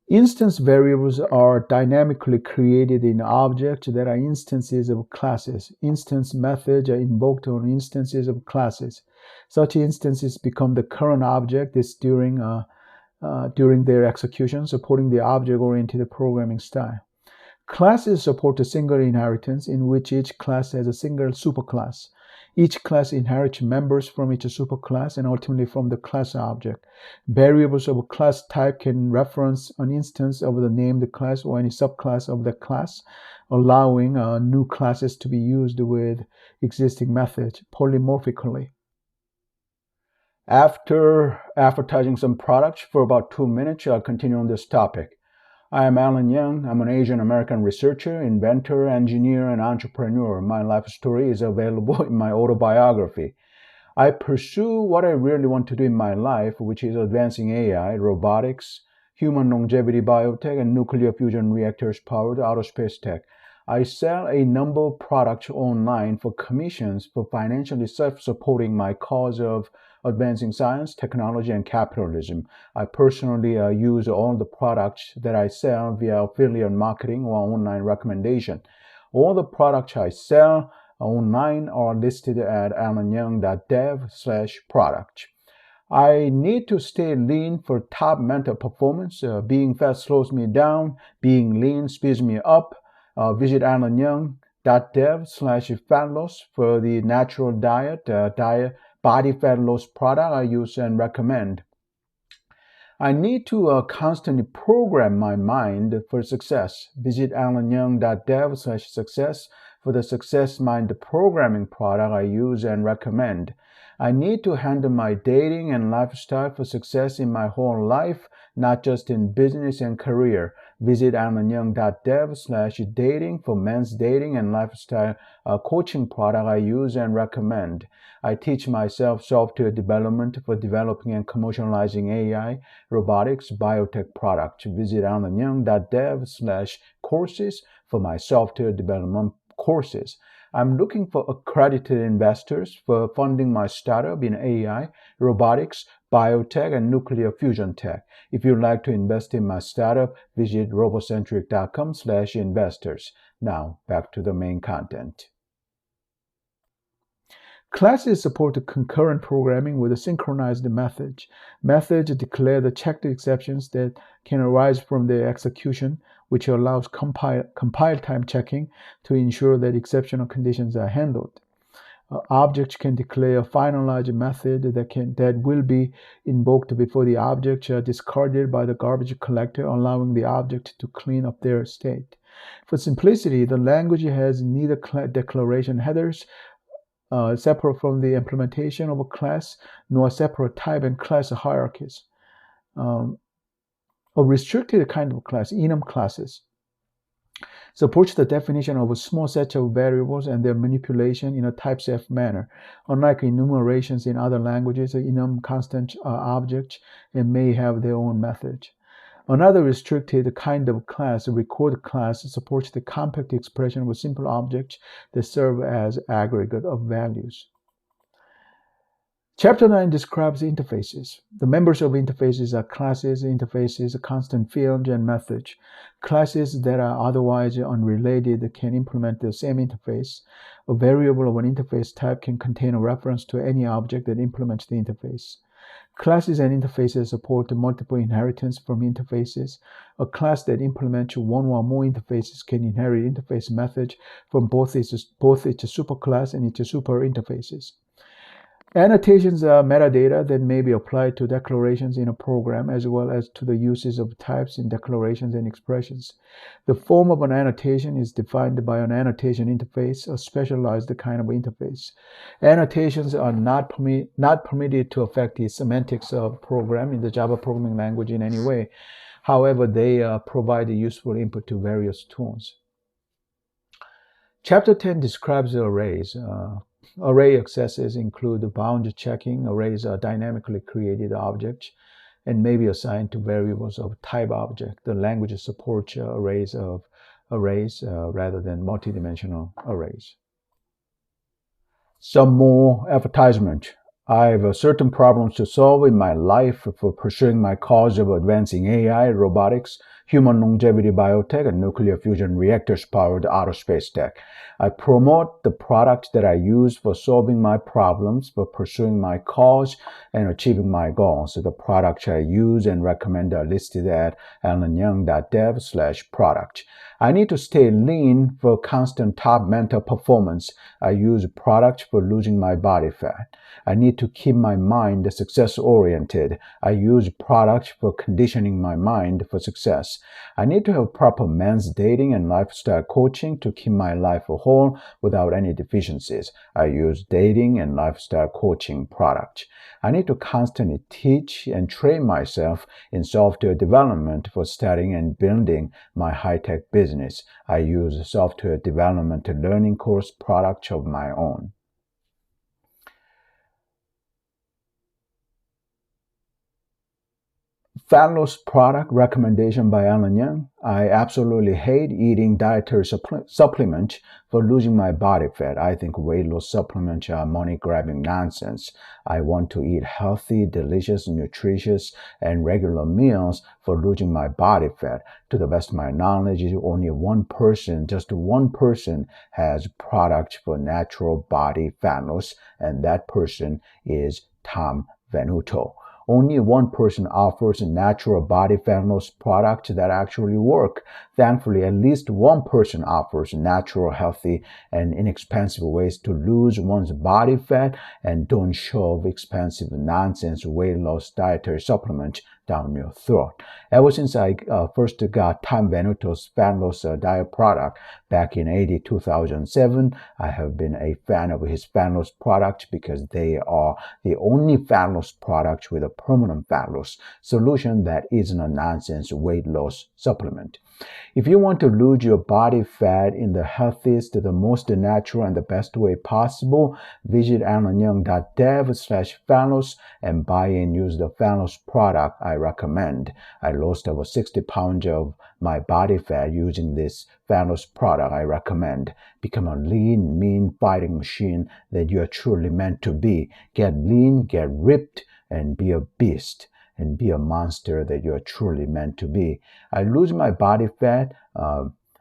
Instance variables are dynamically created in objects that are instances of classes. Instance methods are invoked on instances of classes. Such instances become the current object during their execution, supporting the object-oriented programming style. Classes support a single inheritance in which each class has a single superclass. Each class inherits members from each superclass and ultimately from the class object. Variables of a class type can reference an instance of the named class or any subclass of that class, allowing new classes to be used with existing methods polymorphically. After advertising some products for about 2 minutes, I'll continue on this topic. I am Alan Young. I'm an Asian American researcher, inventor, engineer, and entrepreneur. My life story is available in my autobiography. I pursue what I really want to do in my life, which is advancing AI, robotics, human longevity biotech, and nuclear fusion reactors powered outer space tech. I sell a number of products online for commissions for financially self-supporting my cause of advancing science, technology, and capitalism. I personally use all the products that I sell via affiliate marketing or online recommendation. All the products I sell online are listed at alanyoung.dev/product. I need to stay lean for top mental performance. Being fat slows me down. Being lean speeds me up. Visit alanyoung.dev/fat loss for the natural diet body fat loss product I use and recommend. I need to constantly program my mind for success. Visit alanyoung.dev/success for the Success Mind programming product I use and recommend. I need to handle my dating and lifestyle for success in my whole life, not just in business and career. Visit alanyoung.dev/dating for men's dating and lifestyle coaching product I use and recommend. I teach myself software development for developing and commercializing AI, robotics, biotech products. Visit alanyoung.dev/courses for my software development courses. I'm looking for accredited investors for funding my startup in AI, robotics, biotech, and nuclear fusion tech. If you'd like to invest in my startup, visit robocentric.com/investors. Now, back to the main content. Classes support concurrent programming with a synchronized method. Methods declare the checked exceptions that can arise from their execution, which allows compile time checking to ensure that exceptional conditions are handled. Objects can declare a finalized method that will be invoked before the objects are discarded by the garbage collector, allowing the object to clean up their state. For simplicity, the language has neither declaration headers separate from the implementation of a class, nor separate type and class hierarchies. A restricted kind of class, enum classes, supports the definition of a small set of variables and their manipulation in a type-safe manner. Unlike enumerations in other languages, enum constant objects and may have their own methods. Another restricted kind of class, a record class, supports the compact expression of simple objects that serve as aggregate of values. Chapter 9 describes interfaces. The members of interfaces are classes, interfaces, constant fields, and methods. Classes that are otherwise unrelated can implement the same interface. A variable of an interface type can contain a reference to any object that implements the interface. Classes and interfaces support multiple inheritance from interfaces. A class that implements one or more interfaces can inherit interface methods from both its superclass and its super interfaces. Annotations are metadata that may be applied to declarations in a program as well as to the uses of types in declarations and expressions. The form of an annotation is defined by an annotation interface, a specialized kind of interface. Annotations are not permitted to affect the semantics of program in the Java programming language in any way. However, they provide a useful input to various tools. Chapter 10 describes arrays. Array accesses include bound checking. Arrays are dynamically created objects and may be assigned to variables of type object. The language supports arrays rather than multidimensional arrays. Some more advertisement. I have certain problems to solve in my life for pursuing my cause of advancing AI, robotics, human longevity biotech, and nuclear fusion reactors powered outer space tech. I promote the products that I use for solving my problems, for pursuing my cause, and achieving my goals. So the products I use and recommend are listed at alanyoung.dev/product. I need to stay lean for constant top mental performance. I use products for losing my body fat. I need to keep my mind success-oriented. I use products for conditioning my mind for success. I need to have proper men's dating and lifestyle coaching to keep my life whole without any deficiencies. I use dating and lifestyle coaching products. I need to constantly teach and train myself in software development for starting and building my high-tech business. I use software development learning course products of my own. Fat loss product recommendation by Alan Young. I absolutely hate eating dietary supplements for losing my body fat. I think weight loss supplements are money-grabbing nonsense. I want to eat healthy, delicious, nutritious, and regular meals for losing my body fat. To the best of my knowledge, only just one person has products for natural body fat loss, and that person is Tom Venuto. Only one person offers a natural body fat loss product that actually work. Thankfully, at least one person offers natural, healthy, and inexpensive ways to lose one's body fat and don't shove expensive nonsense weight loss dietary supplement down your throat. Ever since I first got Tom Venuto's fat loss diet product back in 2007, I have been a fan of his fat loss products because they are the only fat loss products with a permanent fat loss solution that isn't a nonsense weight loss supplement. If you want to lose your body fat in the healthiest, the most natural, and the best way possible, visit alanyoung.dev/fat and buy and use the fat loss product I recommend. I lost over 60 pounds of my body fat using this fat loss product I recommend. Become a lean, mean fighting machine that you are truly meant to be. Get lean, get ripped, and be a beast. And be a monster that you're truly meant to be. I lose my body fat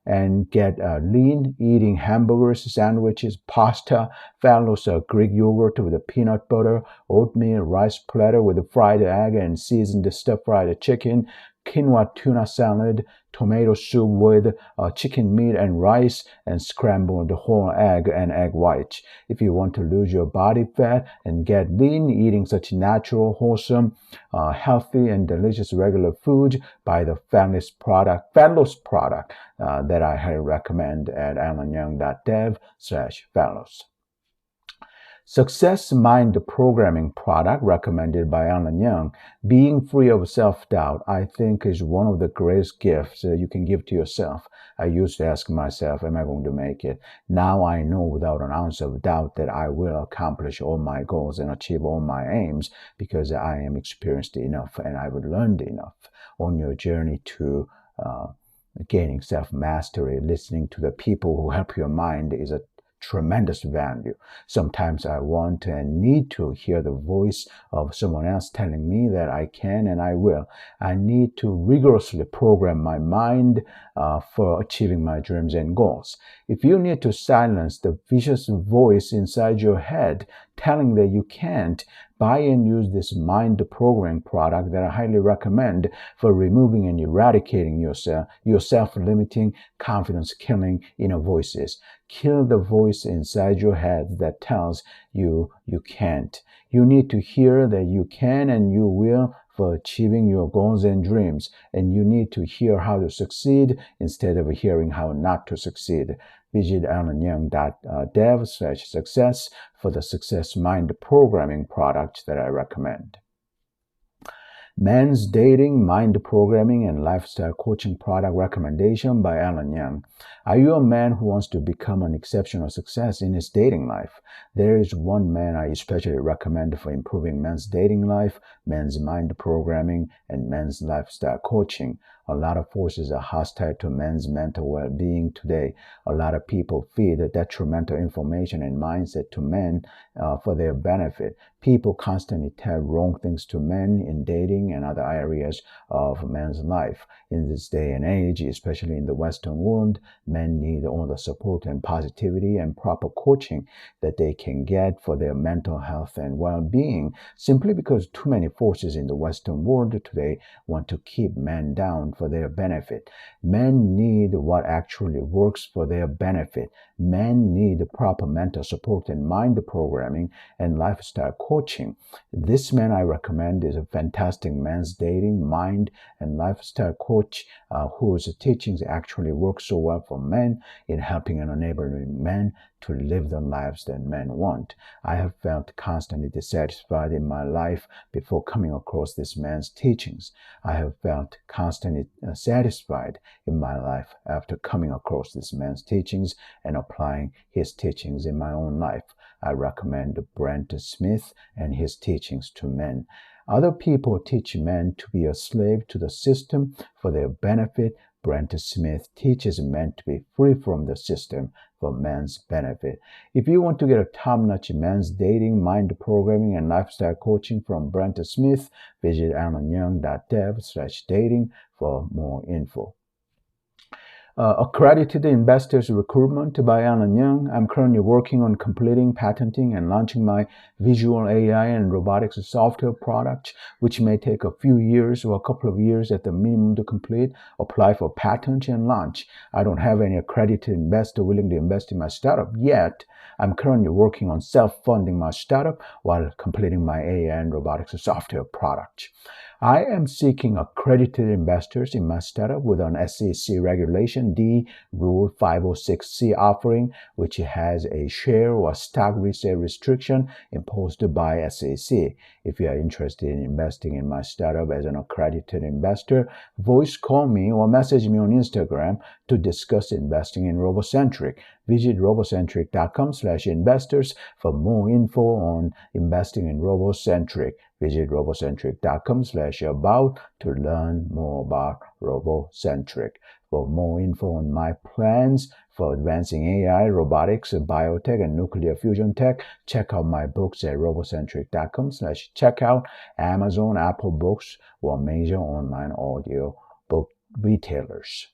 and get lean eating hamburgers, sandwiches, pasta, fat loss Greek yogurt with a peanut butter, oatmeal, rice platter with a fried egg and seasoned stir-fried chicken, quinoa tuna salad, tomato soup with chicken meat and rice, and scrambled whole egg and egg whites. If you want to lose your body fat and get lean eating such natural, wholesome, healthy, and delicious regular food, buy the fat loss product that I highly recommend at alanyoung.dev/fat loss. Success Mind Programming product recommended by Alan Young. Being free of self-doubt, I think, is one of the greatest gifts you can give to yourself. I used to ask myself, am I going to make it? Now I know without an ounce of doubt that I will accomplish all my goals and achieve all my aims because I am experienced enough and I've learned enough. On your journey to gaining self-mastery, listening to the people who help your mind is a tremendous value. Sometimes I want and need to hear the voice of someone else telling me that I can and I will. I need to rigorously program my mind for achieving my dreams and goals. If you need to silence the vicious voice inside your head telling that you can't, buy and use this mind programming product that I highly recommend for removing and eradicating your self-limiting, confidence-killing inner voices. Kill the voice inside your head that tells you you can't. You need to hear that you can and you will for achieving your goals and dreams, and you need to hear how to succeed instead of hearing how not to succeed. Visit alanyoung.dev/success for the Success Mind Programming product that I recommend. Men's Dating, Mind Programming, and Lifestyle Coaching Product Recommendation by Alan Young. Are you a man who wants to become an exceptional success in his dating life? There is one man I especially recommend for improving men's dating life, men's mind programming, and men's lifestyle coaching. A lot of forces are hostile to men's mental well-being today. A lot of people feed detrimental information and mindset to men for their benefit. People constantly tell wrong things to men in dating and other areas of men's life. In this day and age, especially in the Western world, men need all the support and positivity and proper coaching that they can get for their mental health and well-being, simply because too many forces in the Western world today want to keep men down for their benefit. Men need what actually works for their benefit. Men need proper mental support and mind programming and lifestyle coaching. This man I recommend is a fantastic men's dating, mind, and lifestyle coach whose teachings actually work so well for men in helping and enabling men to live the lives that men want. I have felt constantly dissatisfied in my life before coming across this man's teachings. I have felt constantly satisfied in my life after coming across this man's teachings and applying his teachings in my own life. I recommend Brent Smith and his teachings to men. Other people teach men to be a slave to the system for their benefit. Brent Smith teaches men to be free from the system for men's benefit. If you want to get a top-notch men's dating, mind programming, and lifestyle coaching from Brent Smith, visit alanyoung.dev/dating for more info. Accredited Investors Recruitment by Alan Young. I'm currently working on completing, patenting, and launching my visual AI and robotics software product, which may take a few years or a couple of years at the minimum to complete. Apply for patent and launch. I don't have any accredited investor willing to invest in my startup yet. I'm currently working on self-funding my startup while completing my AI and robotics software product. I am seeking accredited investors in my startup with an SEC Regulation D Rule 506C offering, which has a share or stock resale restriction imposed by SEC. If you are interested in investing in my startup as an accredited investor, voice call me or message me on Instagram to discuss investing in RoboCentric. Visit robocentric.com/investors for more info on investing in RoboCentric. Visit robocentric.com/about to learn more about RoboCentric. For more info on my plans for advancing AI, robotics, biotech, and nuclear fusion tech, check out my books at robocentric.com/checkout, Amazon, Apple Books, or major online audio book retailers.